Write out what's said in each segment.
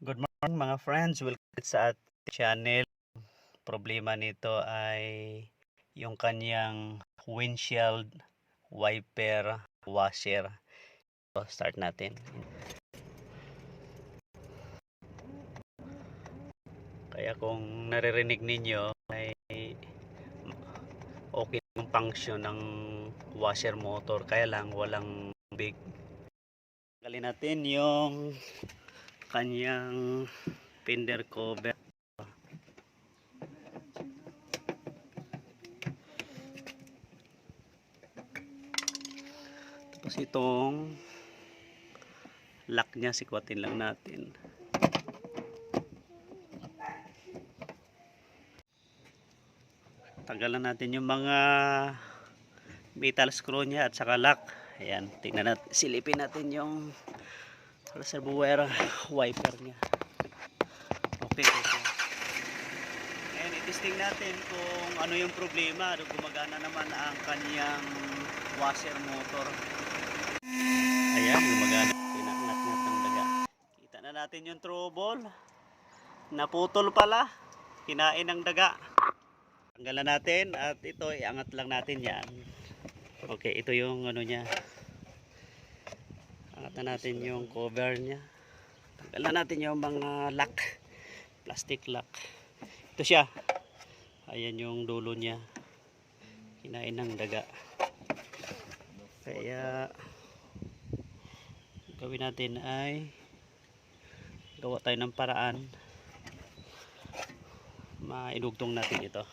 Good morning mga friends, welcome sa ating channel. Problema nito ay yung kanyang windshield wiper washer. So, start natin. Kaya kung naririnig ninyo ay okay yung function ng washer motor, kaya lang walang big. Tanggalin natin yung kanyang fender cover. Tapos itong lock niya, sikwatin lang natin. Tanggalan natin yung mga metal screw niya at saka lock. Ayan, tingnan natin, silipin natin yung reservoir wiper niya. Okay. Ngayon, itesting natin kung ano yung problema. Gumagana naman ang kanyang washer motor. Ayan, gumagana. Pinangat-ngat ng daga. Kita na natin yung trouble. Naputol pala. Kinain ng daga. Tanggalan natin at ito, iangat lang natin yan. Okay, ito yung ano niya. Angatan natin yung cover niya. Tanggalan natin yung mga lock. Plastic lock. Ito siya. Ayan yung dulo niya. Kinain ng daga. Kaya gawin natin ay gawa tayo ng paraan. Maidugtong natin ito.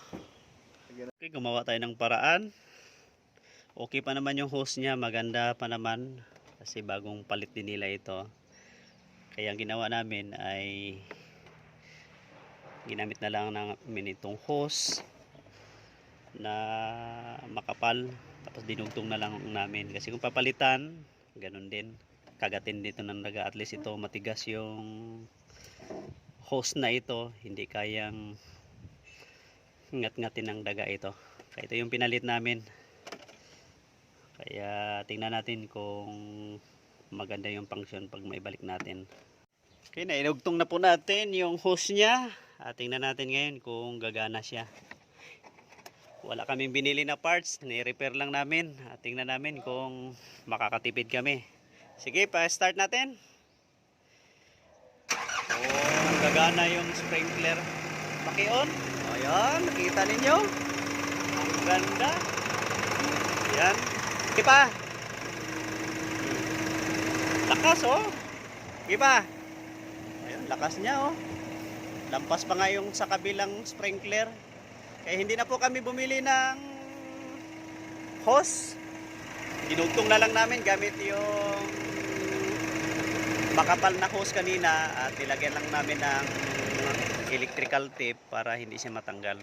Okay, gumawa tayo ng paraan. Okay pa naman yung hose niya, maganda pa naman kasi bagong palit din nila ito. Kaya ang ginawa namin ay ginamit na lang namin itong hose na makapal, tapos dinugtong na lang namin kasi kung papalitan, ganun din, kagatin dito ng daga. At least ito matigas yung hose na ito, hindi kayang ngat-ngatin ng daga ito. Kaya ito yung pinalit namin. Kaya tingnan natin kung maganda yung function pag maibalik natin. Okay, nainugtong na po natin yung hose niya. At tingnan natin ngayon kung gagana siya. Wala kaming binili na parts, ni-repair lang namin. At tingnan namin kung makakatipid kami. Sige, pa-start natin. Oh, gagana yung sprinkler. Paki-on. Ayan, nakita ninyo. Ang ganda. Ayan. Sige pa. Lakas oh. Sige pa. Ayan, lakas niya oh. Lampas pa nga yung sa kabilang sprinkler. Kaya hindi na po kami bumili ng hose. Dinugtong na lang namin gamit yung makapal na hose kanina at nilagyan lang namin ng electrical tape para hindi siya matanggal.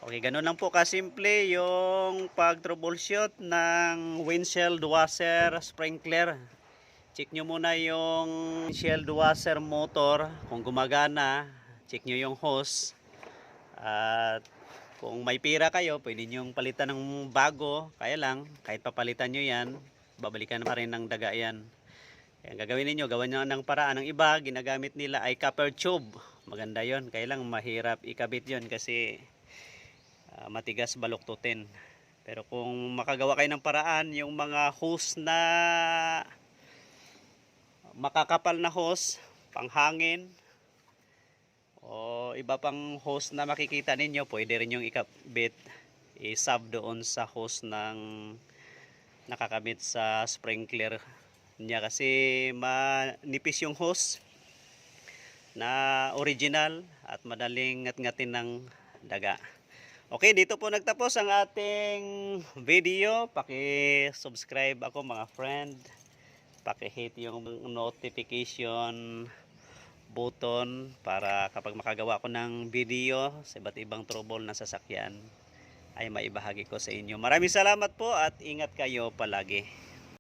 Okay, ganun lang po kasimple yung pag-troubleshoot ng windshield washer sprinkler. Check nyo muna yung windshield washer motor kung gumagana. Check nyo yung hose. At kung may pira kayo, pwede nyo palitan ng bago. Kaya lang, kahit papalitan nyo yan, babalikan pa rin ng daga yan. Kaya gagawin niyo, gawan nyo ng paraan. Ng iba, ginagamit nila ay copper tube. Maganda yon. Kaya lang mahirap ikabit yon kasi matigas baluktutin. Pero kung makagawa kayo ng paraan, yung mga hose na makakapal na hose, panghangin, o iba pang hose na makikita ninyo, pwede rin yung ikabit, i-sub doon sa hose ng nakakabit sa sprinkler niya kasi manipis yung hose na original at madaling ngat-ngatin ng daga. Okay, dito po nagtapos ang ating video. Paki-subscribe ako mga friend. Paki-hit yung notification button para kapag makagawa ko ng video sa iba't ibang trouble na sasakyan ay maibahagi ko sa inyo. Maraming salamat po at ingat kayo palagi.